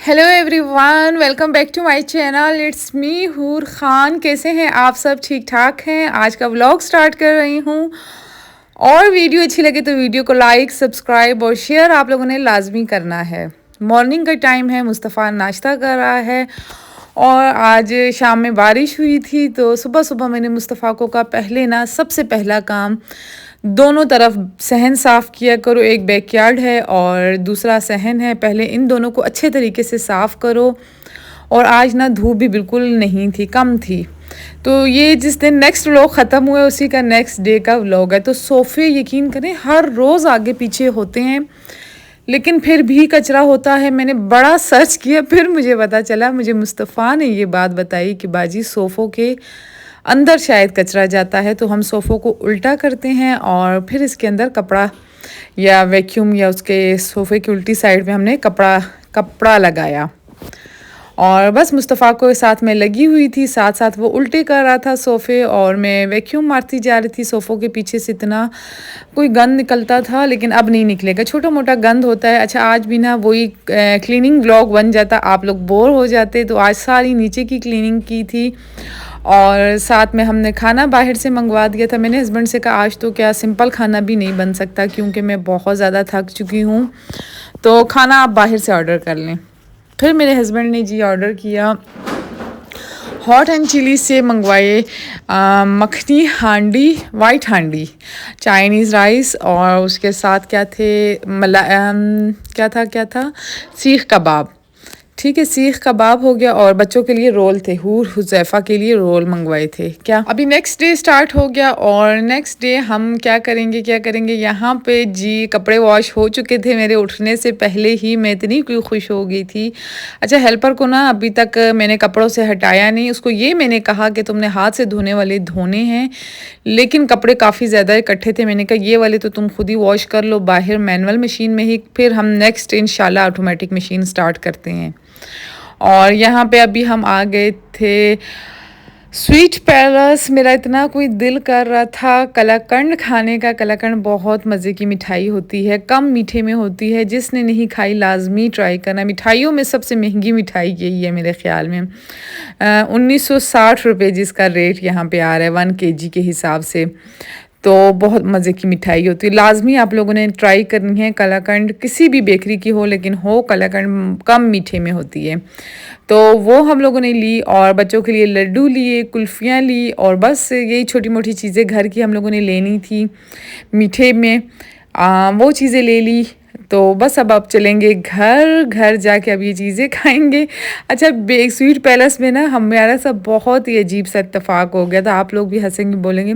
Hello everyone, welcome back to my channel. It's me Hoor Khan. कैसे हैं आप सब? ठीक ठाक हैं। आज का व्लॉग स्टार्ट कर रही हूँ। और वीडियो अच्छी लगे तो वीडियो को लाइक, सब्सक्राइब और शेयर आप लोगों ने लाजमी करना है। मॉर्निंग का टाइम है, मुस्तफ़ा नाश्ता कर रहा है और आज शाम में बारिश हुई थी तो सुबह सुबह मैंने मुस्तफ़ा को कहा पहले ना सबसे पहला काम दोनों तरफ सहन साफ़ किया करो। एक बैकयार्ड है और दूसरा सहन है, पहले इन दोनों को अच्छे तरीके से साफ़ करो। और आज ना धूप भी बिल्कुल नहीं थी, कम थी। तो ये जिस दिन नेक्स्ट व्लॉग ख़त्म हुआ उसी का नेक्स्ट डे का व्लॉग है। तो सोफ़े यकीन करें हर रोज़ आगे पीछे होते हैं लेकिन फिर भी कचरा होता है। मैंने बड़ा सर्च किया, फिर मुझे पता चला, मुझे मुस्तफ़ा ने ये बात बताई कि बाजी सोफ़ों के अंदर शायद कचरा जाता है तो हम सोफ़ों को उल्टा करते हैं और फिर इसके अंदर कपड़ा या वैक्यूम या उसके सोफ़े की उल्टी साइड में हमने कपड़ा लगाया। और बस मुस्तफ़ा को साथ में लगी हुई थी, साथ साथ वो उल्टे कर रहा था सोफ़े और मैं वैक्यूम मारती जा रही थी। सोफ़ों के पीछे से इतना कोई गंद निकलता था लेकिन अब नहीं निकलेगा, छोटा मोटा गंद होता है। अच्छा आज भी ना वही क्लीनिंग व्लॉग बन जाता, आप लोग बोर हो जाते। तो आज सारी नीचे की क्लीनिंग की थी और साथ में हमने खाना बाहर से मंगवा दिया था। मैंने हस्बैंड से कहा आज तो क्या सिंपल खाना भी नहीं बन सकता क्योंकि मैं बहुत ज़्यादा थक चुकी हूँ, तो खाना आप बाहर से ऑर्डर कर लें। फिर मेरे हस्बैंड ने जी ऑर्डर किया, हॉट एंड चिली से मंगवाए मखनी हांडी, वाइट हांडी, चाइनीज़ राइस और उसके साथ क्या थे क्या था सीख कबाब। ठीक है, सीख कबाब हो गया और बच्चों के लिए रोल थे, हुज़ैफ़ा के लिए रोल मंगवाए थे। क्या अभी नेक्स्ट डे स्टार्ट हो गया और नेक्स्ट डे हम क्या करेंगे यहाँ पे जी कपड़े वॉश हो चुके थे मेरे उठने से पहले ही। मैं इतनी कोई खुश हो गई थी। अच्छा हेल्पर को ना अभी तक मैंने कपड़ों से हटाया नहीं, उसको ये मैंने कहा कि तुमने हाथ से धोने वाले धोने हैं, लेकिन कपड़े काफ़ी ज़्यादा इकट्ठे थे। मैंने कहा ये वाले तो तुम खुद ही वॉश कर लो बाहर मैनुअल मशीन में ही, फिर हम नेक्स्ट इंशाल्लाह ऑटोमेटिक मशीन स्टार्ट करते हैं। और यहाँ पे अभी हम आ गए थे स्वीट पैलेस। मेरा इतना कोई दिल कर रहा था कलाकंद खाने का। कलाकंद बहुत मज़े की मिठाई होती है, कम मीठे में होती है। जिसने नहीं खाई लाजमी ट्राई करना। मिठाइयों में सबसे महंगी मिठाई यही है मेरे ख़्याल में। 1960 रुपये जिसका रेट यहाँ पे आ रहा है 1 kg के हिसाब से। तो बहुत मज़े की मिठाई होती है, लाजमी आप लोगों ने ट्राई करनी है। कलाकंद किसी भी बेकरी की हो लेकिन हो कलाकंद कम मीठे में होती है। तो वो हम लोगों ने ली और बच्चों के लिए लड्डू लिए, कुल्फ़ियाँ ली और बस यही छोटी मोटी चीज़ें घर की हम लोगों ने लेनी थी मीठे में। वो चीज़ें ले ली। तो बस अब चलेंगे घर, घर जाके अब ये चीज़ें खाएंगे। अच्छा स्वीट पैलेस में ना हमारा सब बहुत ही अजीब सा इत्तेफाक हो गया था, आप लोग भी हंसेंगे बोलेंगे।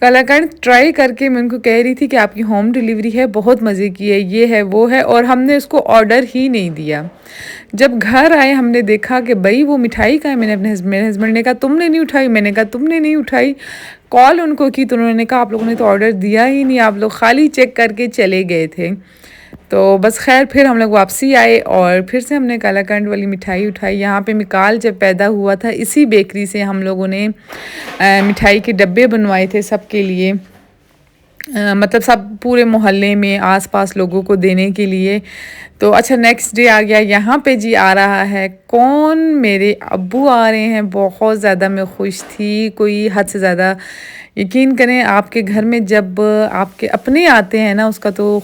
कलाकंद ट्राई करके मैं उनको कह रही थी कि आपकी होम डिलीवरी है, बहुत मज़े की है, ये है वो है, और हमने उसको ऑर्डर ही नहीं दिया। जब घर आए हमने देखा कि भाई वो मिठाई कहाँ है। मेरे हस्बैंड ने कहा तुमने नहीं उठाई, मैंने कहा तुमने नहीं उठाई। कॉल उनको की तो उन्होंने कहा आप लोगों ने तो ऑर्डर दिया ही नहीं, आप लोग खाली चेक करके चले गए थे। तो बस खैर फिर हम लोग वापसी आए और फिर से हमने कलाकंद वाली मिठाई उठाई। यहाँ पे मिकाल जब पैदा हुआ था इसी बेकरी से हम लोगों ने मिठाई के डब्बे बनवाए थे सबके लिए, मतलब सब पूरे मोहल्ले में आसपास लोगों को देने के लिए। तो अच्छा नेक्स्ट डे आ गया। यहाँ पे जी आ रहा है कौन, मेरे अब्बू आ रहे हैं। बहुत ज़्यादा मैं खुश थी, कोई हद से ज़्यादा। यकीन करें आपके घर में जब आपके अपने आते हैं ना उसका तो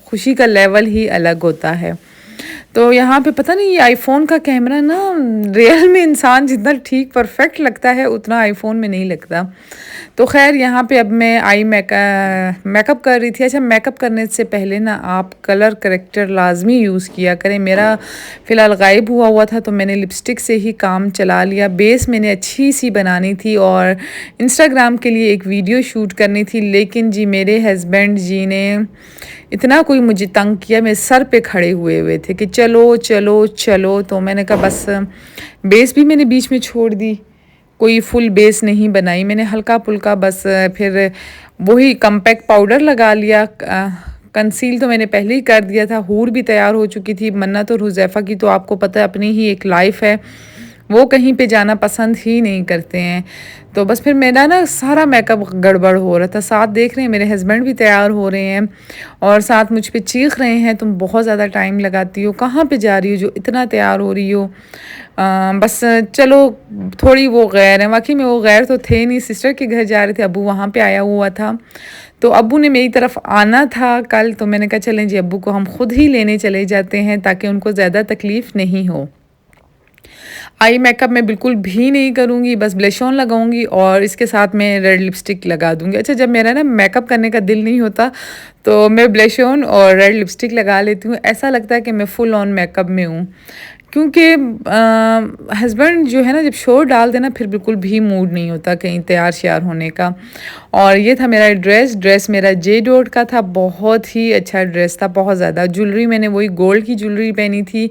खुशी का लेवल ही अलग होता है। तो यहाँ पे पता नहीं ये आईफोन का कैमरा ना रियल में इंसान जितना ठीक परफेक्ट लगता है उतना आईफोन में नहीं लगता। तो खैर यहाँ पे अब मैं मेकअप कर रही थी। अच्छा मेकअप करने से पहले ना आप कलर करेक्टर लाजमी यूज़ किया करें। मेरा फ़िलहाल गायब हुआ था तो मैंने लिपस्टिक से ही काम चला लिया। बेस मैंने अच्छी सी बनानी थी और इंस्टाग्राम के लिए एक वीडियो शूट करनी थी, लेकिन जी मेरे हस्बैंड जी ने इतना कोई मुझे तंग किया, मेरे सर पे खड़े हुए थे कि चलो चलो चलो। तो मैंने कहा बस बेस भी मैंने बीच में छोड़ दी, कोई फुल बेस नहीं बनाई मैंने, हल्का फुल्का बस। फिर वही कम्पैक्ट पाउडर लगा लिया। कंसील तो मैंने पहले ही कर दिया था, हूर भी तैयार हो चुकी थी। मन्नत और हुज़ैफ़ा की तो आपको पता है अपनी ही एक लाइफ है, वो कहीं पे जाना पसंद ही नहीं करते हैं। तो बस फिर मेरा ना सारा मेकअप गड़बड़ हो रहा था। साथ देख रहे हैं मेरे हस्बैंड भी तैयार हो रहे हैं और साथ मुझ पे चीख रहे हैं, तुम बहुत ज़्यादा टाइम लगाती हो, कहाँ पे जा रही हो जो इतना तैयार हो रही हो। बस चलो थोड़ी वो गैर है, वाकई में वो गैर तो थे नहीं, सिस्टर के घर जा रहे थे, अब्बू वहाँ पे आया हुआ था। तो अब्बू ने मेरी तरफ आना था कल, तो मैंने कहा चलें जी अब्बू को हम खुद ही लेने चले जाते हैं ताकि उनको ज़्यादा तकलीफ़ नहीं हो। आई मेकअप मैं बिल्कुल भी नहीं करूँगी, बस ब्लश ऑन लगाऊंगी और इसके साथ मैं रेड लिपस्टिक लगा दूँगी। अच्छा, जब मेरा ना मेकअप करने का दिल नहीं होता तो मैं ब्लश ऑन और रेड लिपस्टिक लगा लेती हूँ, ऐसा लगता है कि मैं फुल ऑन मेकअप में हूँ। क्योंकि हस्बैंड जो है ना जब शोर डाल देना फिर बिल्कुल भी मूड नहीं होता कहीं तैयार श्यार होने का। और ये था मेरा ड्रेस मेरा जे डॉट का था, बहुत ही अच्छा ड्रेस था, बहुत ज़्यादा। ज्वेलरी मैंने वही गोल्ड की ज्वेलरी पहनी थी।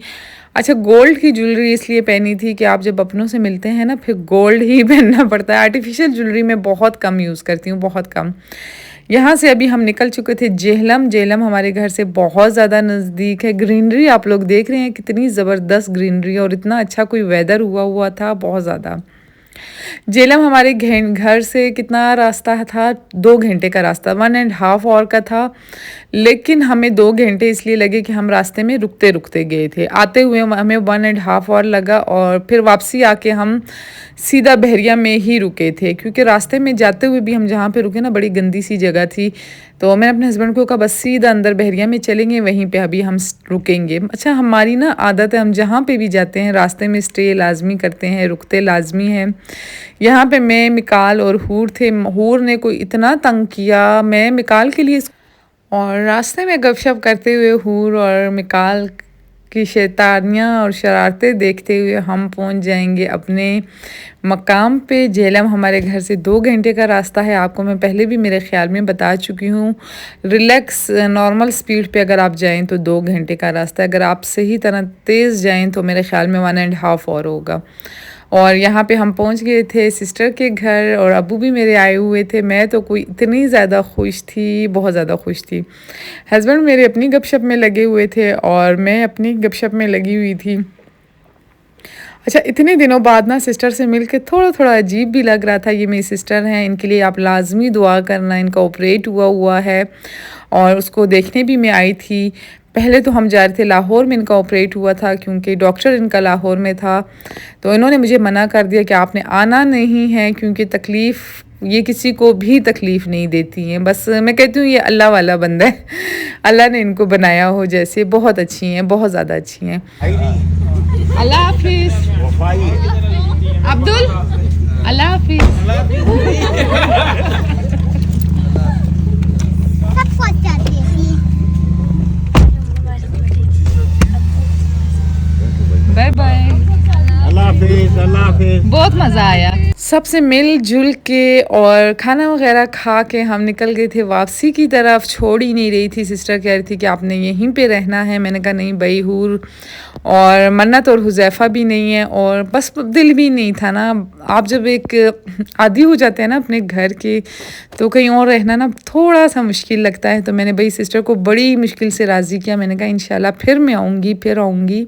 अच्छा, गोल्ड की ज्वेलरी इसलिए पहनी थी कि आप जब अपनों से मिलते हैं ना फिर गोल्ड ही पहनना पड़ता है। आर्टिफिशियल ज्वेलरी मैं बहुत कम यूज़ करती हूँ, बहुत कम। यहाँ से अभी हम निकल चुके थे जेहलम। जेहलम हमारे घर से बहुत ज़्यादा नज़दीक है। ग्रीनरी आप लोग देख रहे हैं कितनी ज़बरदस्त ग्रीनरी, और इतना अच्छा कोई वेदर हुआ हुआ था, बहुत ज़्यादा। जेलम हमारे घर से कितना रास्ता था, 2 घंटे का रास्ता, 1.5 आवर का था। लेकिन हमें 2 घंटे इसलिए लगे कि हम रास्ते में रुकते रुकते गए थे। आते हुए हमें 1.5 आवर लगा और फिर वापसी आके हम सीधा बहरिया में ही रुके थे, क्योंकि रास्ते में जाते हुए भी हम जहाँ पे रुके ना बड़ी गंदी सी जगह थी। तो मैंने अपने हस्बैंड को कहा बस सीधा अंदर बहरिया में चलेंगे, वहीं पे अभी हम रुकेंगे। अच्छा, हमारी ना आदत है हम जहाँ पे भी जाते हैं रास्ते में स्टे लाजमी करते हैं, रुकते लाजमी हैं। यहाँ पे मैं, मिकाल और हूर थे। हूर ने कोई इतना तंग किया, मैं मिकाल के लिए, और रास्ते में गपशप करते हुए हूर और मिकाल की शैतानियाँ और शरारतें देखते हुए हम पहुंच जाएंगे अपने मकाम पे। जेहलम हमारे घर से 2 घंटे का रास्ता है। आपको मैं पहले भी मेरे ख्याल में बता चुकी हूँ। रिलैक्स नॉर्मल स्पीड पे अगर आप जाएं तो 2 घंटे का रास्ता है, अगर आप सही तरह तेज़ जाएं तो मेरे ख्याल में 1.5 आवर होगा। और यहाँ पे हम पहुँच गए थे सिस्टर के घर, और अब्बू भी मेरे आए हुए थे। मैं तो कोई इतनी ज़्यादा खुश थी, बहुत ज़्यादा खुश थी। हस्बैंड मेरे अपनी गपशप में लगे हुए थे और मैं अपनी गपशप में लगी हुई थी। अच्छा, इतने दिनों बाद ना सिस्टर से मिल के थोड़ा थोड़ा अजीब भी लग रहा था। ये मेरी सिस्टर हैं, इनके लिए आप लाजमी दुआ करना। इनका ऑपरेट हुआ है और उसको देखने भी मैं आई थी। पहले तो हम जा रहे थे लाहौर में, इनका ऑपरेट हुआ था क्योंकि डॉक्टर इनका लाहौर में था। तो इन्होंने मुझे मना कर दिया कि आपने आना नहीं है, क्योंकि तकलीफ़ ये किसी को भी तकलीफ़ नहीं देती हैं। बस मैं कहती हूँ ये अल्लाह वाला बंदा है, अल्लाह ने इनको बनाया हो जैसे। बहुत अच्छी हैं, बहुत ज़्यादा अच्छी हैं। अल्लाह हाफिज़ अब्दुल, अल्लाह हाफिज़। बाय बाय, अल्लाह हाफिज़, अल्लाह हाफिज़। बहुत मज़ा आया, सबसे मिलजुल के और खाना वगैरह खा के हम निकल गए थे वापसी की तरफ। छोड़ ही नहीं रही थी, सिस्टर कह रही थी कि आपने यहीं पे रहना है। मैंने कहा नहीं भाई, हूर और मन्नत और हुज़ैफ़ा भी नहीं है, और बस दिल भी नहीं था ना। आप जब एक आदी हो जाते हैं ना अपने घर के, तो कहीं और रहना ना थोड़ा सा मुश्किल लगता है। तो मैंने भाई सिस्टर को बड़ी मुश्किल से राज़ी किया। मैंने कहा इंशाल्लाह फिर मैं आऊँगी, फिर आऊँगी।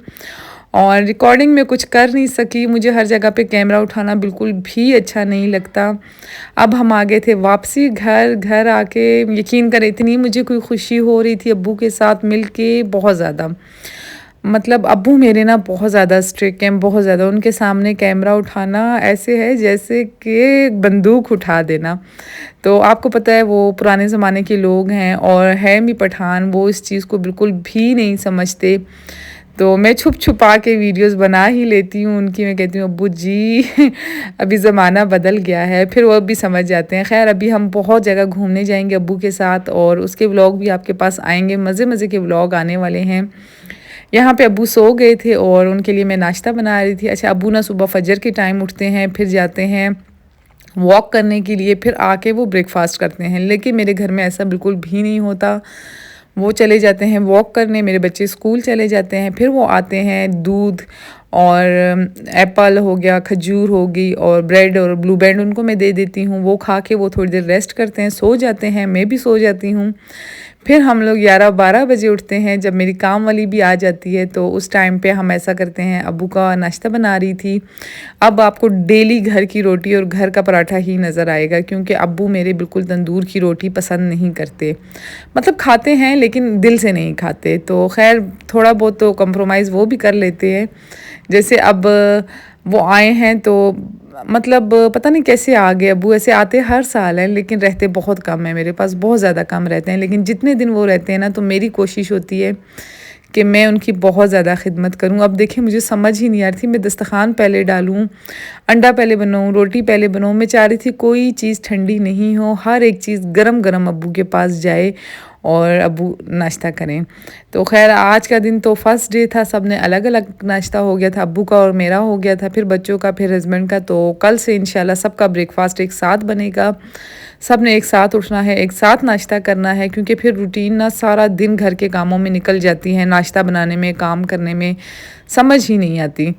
और रिकॉर्डिंग में कुछ कर नहीं सकी, मुझे हर जगह पे कैमरा उठाना बिल्कुल भी अच्छा नहीं लगता। अब हम आ गए थे वापसी घर आके यकीन करें इतनी मुझे कोई खुशी हो रही थी अब्बू के साथ मिलके, बहुत ज़्यादा। मतलब अब्बू मेरे ना बहुत ज़्यादा स्ट्रिक्ट हैं, बहुत ज़्यादा। उनके सामने कैमरा उठाना ऐसे है जैसे कि बंदूक उठा देना। तो आपको पता है वो पुराने ज़माने के लोग हैं और है भी पठान, वो इस चीज़ को बिल्कुल भी नहीं समझते। तो मैं छुप छुपा के वीडियोस बना ही लेती हूँ उनकी। मैं कहती हूँ अब्बू जी अभी ज़माना बदल गया है, फिर वो भी समझ जाते हैं। खैर, अभी हम बहुत जगह घूमने जाएंगे अब्बू के साथ, और उसके व्लॉग भी आपके पास आएंगे, मज़े मज़े के व्लॉग आने वाले हैं। यहाँ पे अब्बू सो गए थे और उनके लिए मैं नाश्ता बना रही थी। अच्छा, अब्बू ना सुबह फजर के टाइम उठते हैं, फिर जाते हैं वॉक करने के लिए, फिर आके वो ब्रेकफास्ट करते हैं। लेकिन मेरे घर में ऐसा बिल्कुल भी नहीं होता। वो चले जाते हैं वॉक करने, मेरे बच्चे स्कूल चले जाते हैं, फिर वो आते हैं दूध और एप्पल हो गया, खजूर हो गई और ब्रेड और ब्लू बैंड उनको मैं दे देती हूँ। वो खा के वो थोड़ी देर रेस्ट करते हैं, सो जाते हैं, मैं भी सो जाती हूँ। फिर हम लोग 11-12 बजे उठते हैं जब मेरी काम वाली भी आ जाती है, तो उस टाइम पे हम ऐसा करते हैं। अब्बू का नाश्ता बना रही थी। अब आपको डेली घर की रोटी और घर का पराठा ही नज़र आएगा, क्योंकि अब्बू मेरे बिल्कुल तंदूर की रोटी पसंद नहीं करते। मतलब खाते हैं लेकिन दिल से नहीं खाते, तो खैर थोड़ा बहुत तो कंप्रोमाइज़ वो भी कर लेते हैं। जैसे अब वो आए हैं तो मतलब पता नहीं कैसे आ गए अब्बू। ऐसे आते हर साल हैं लेकिन रहते बहुत कम है, मेरे पास बहुत ज़्यादा कम रहते हैं। लेकिन जितने दिन वो रहते हैं ना, तो मेरी कोशिश होती है कि मैं उनकी बहुत ज़्यादा खिदमत करूं। अब देखिए मुझे समझ ही नहीं आ रही थी, मैं दस्तरखान पहले डालूं, अंडा पहले बनाऊं, रोटी पहले बनाऊं। मैं चाह रही थी कोई चीज़ ठंडी नहीं हो, हर एक चीज़ गरम गरम अब्बू के पास जाए और अब्बू नाश्ता करें। तो खैर आज का दिन तो फर्स्ट डे था, सब ने अलग अलग नाश्ता हो गया था, अब्बू का और मेरा हो गया था, फिर बच्चों का, फिर हस्बैंड का। तो कल से इंशाल्लाह सबका ब्रेकफास्ट एक साथ बनेगा, सब ने एक साथ उठना है, एक साथ नाश्ता करना है, क्योंकि फिर रूटीन ना सारा दिन घर के कामों में निकल जाती है, नाश्ता बनाने में, काम करने में समझ ही नहीं आती।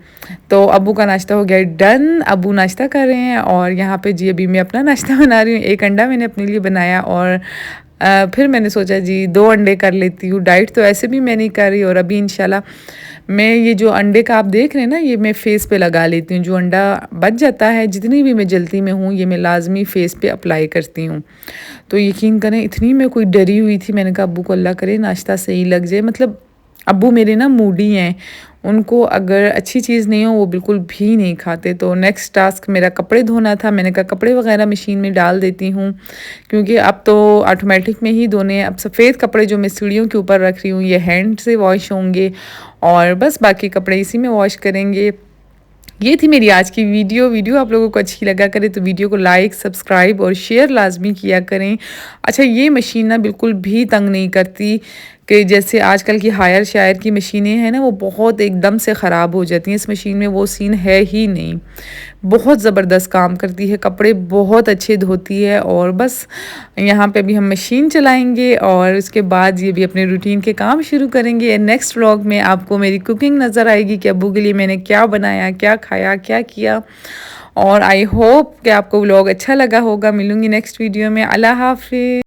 तो अब्बू का नाश्ता हो गया डन, अब्बू नाश्ता कर रहे हैं और यहाँ पे जी अभी मैं अपना नाश्ता बना रही हूँ। एक अंडा मैंने अपने लिए बनाया और फिर मैंने सोचा जी 2 अंडे कर लेती हूँ। डाइट तो ऐसे भी मैं नहीं कर रही, और अभी इंशाल्लाह मैं ये जो अंडे का आप देख रहे हैं ना, ये मैं फ़ेस पे लगा लेती हूँ। जो अंडा बच जाता है, जितनी भी मैं जल्दी में हूँ, ये मैं लाज़मी फ़ेस पे अप्लाई करती हूँ। तो यकीन करें इतनी मैं कोई डरी हुई थी, मैंने कहा अब्बू को अल्लाह करे नाश्ता सही लग जाए। मतलब अब्बू मेरे ना मूडी हैं, उनको अगर अच्छी चीज़ नहीं हो वो बिल्कुल भी नहीं खाते। तो नेक्स्ट टास्क मेरा कपड़े धोना था, मैंने कहा कपड़े वगैरह मशीन में डाल देती हूँ, क्योंकि अब तो ऑटोमेटिक में ही धोने हैं। अब सफ़ेद कपड़े जो मैं सीढ़ियों के ऊपर रख रही हूँ ये हैंड से वॉश होंगे, और बस बाकी कपड़े इसी में वॉश करेंगे। ये थी मेरी आज की वीडियो आप लोगों को अच्छी लगा करे तो वीडियो को लाइक, सब्सक्राइब और शेयर लाजमी किया करें। अच्छा ये मशीन ना बिल्कुल भी तंग नहीं करती, कि जैसे आजकल की हायर शायर की मशीनें हैं ना, वो बहुत एकदम से ख़राब हो जाती हैं। इस मशीन में वो सीन है ही नहीं, बहुत ज़बरदस्त काम करती है, कपड़े बहुत अच्छे धोती है। और बस यहाँ पे अभी हम मशीन चलाएंगे और उसके बाद ये भी अपने रूटीन के काम शुरू करेंगे। नेक्स्ट व्लॉग में आपको मेरी कुकिंग नज़र आएगी कि अब्बू के लिए मैंने क्या बनाया, क्या खाया, क्या किया। और आई होप कि आपको व्लॉग अच्छा लगा होगा। मिलूँगी नेक्स्ट वीडियो में। अल्लाह हाफ़िज़।